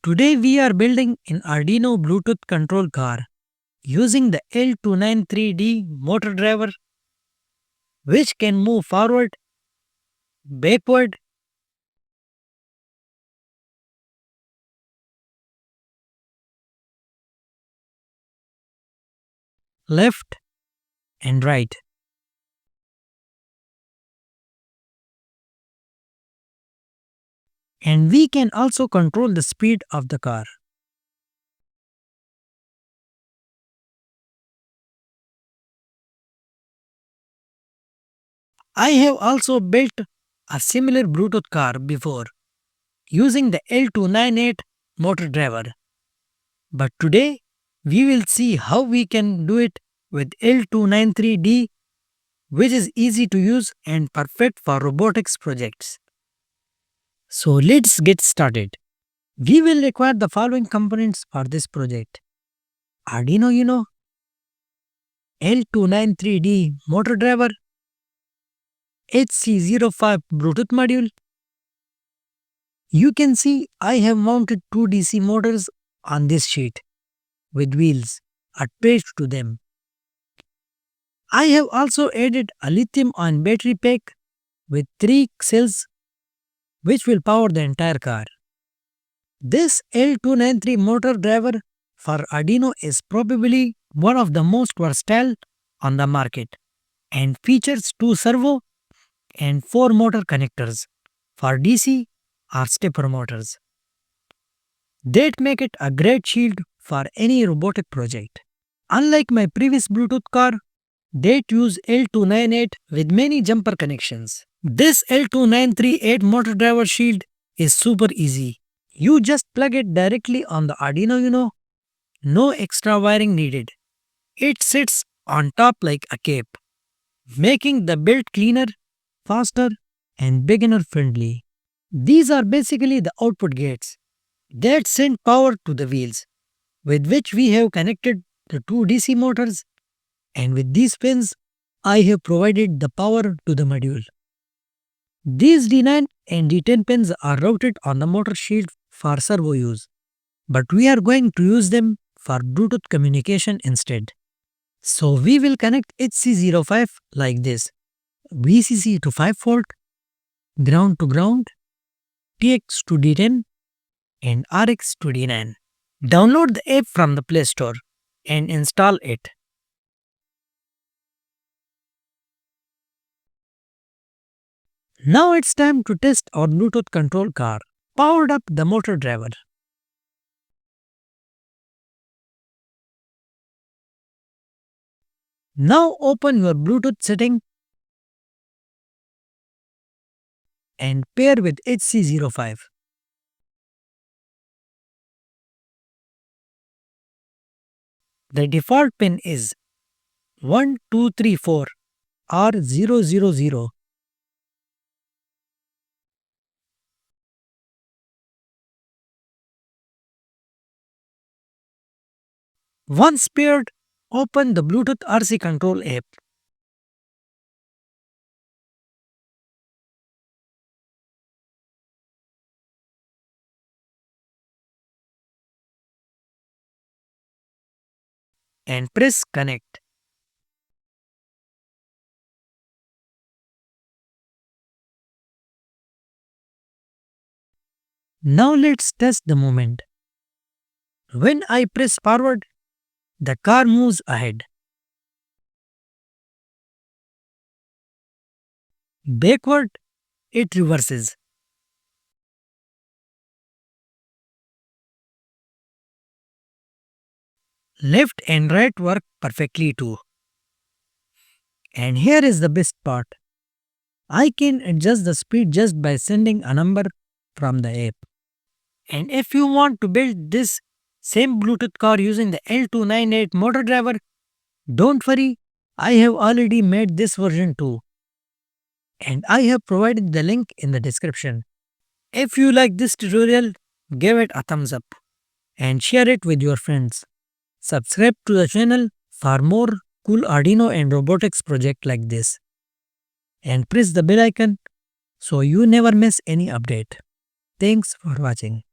Today we are building an Arduino Bluetooth control car using the L293D motor driver which can move forward, backward, left and right. And we can also control the speed of the car. I have also built a similar Bluetooth car before using the L298 motor driver. But today we will see how we can do it with L293D, which is easy to use and perfect for robotics projects. So let's get started. We will require the following components for this project: Arduino Uno, L293D motor driver, HC05 Bluetooth module. You can see I have mounted two DC motors on this sheet with wheels attached to them. I have also added a lithium-ion battery pack with 3 cells which will power the entire car. This L293 motor driver for Arduino is probably one of the most versatile on the market and features 2 servo and 4 motor connectors for DC or stepper motors that make it a great shield for any robotic project. Unlike my previous Bluetooth car that use L298 with many jumper connections, this L2938 motor driver shield is super easy. You just plug it directly on the Arduino Uno, no extra wiring needed. It sits on top like a cape, making the build cleaner, faster, and beginner friendly. These are basically the output gates that send power to the wheels, with which we have connected the two DC motors, and with these pins, I have provided the power to the module. These D9 and D10 pins are routed on the motor shield for servo use, but we are going to use them for Bluetooth communication instead. So we will connect HC05 like this: VCC to 5V, ground to ground, TX to D10, and RX to D9. Download the app from the Play Store and install it. Now it's time to test our Bluetooth control car. Powered up the motor driver. Now open your Bluetooth setting and pair with HC05. The default pin is 1234 R000. Once paired, open the Bluetooth RC control app. And press connect. Now let's test the movement. When I press forward, the car moves ahead. Backward, it reverses. Left and right work perfectly too. And here is the best part. I can adjust the speed just by sending a number from the app. And if you want to build this same Bluetooth car using the L298 motor driver, don't worry, I have already made this version too. And I have provided the link in the description. If you like this tutorial, give it a thumbs up and share it with your friends. Subscribe to the channel for more cool Arduino and robotics project like this. And press the bell icon so you never miss any update. Thanks for watching.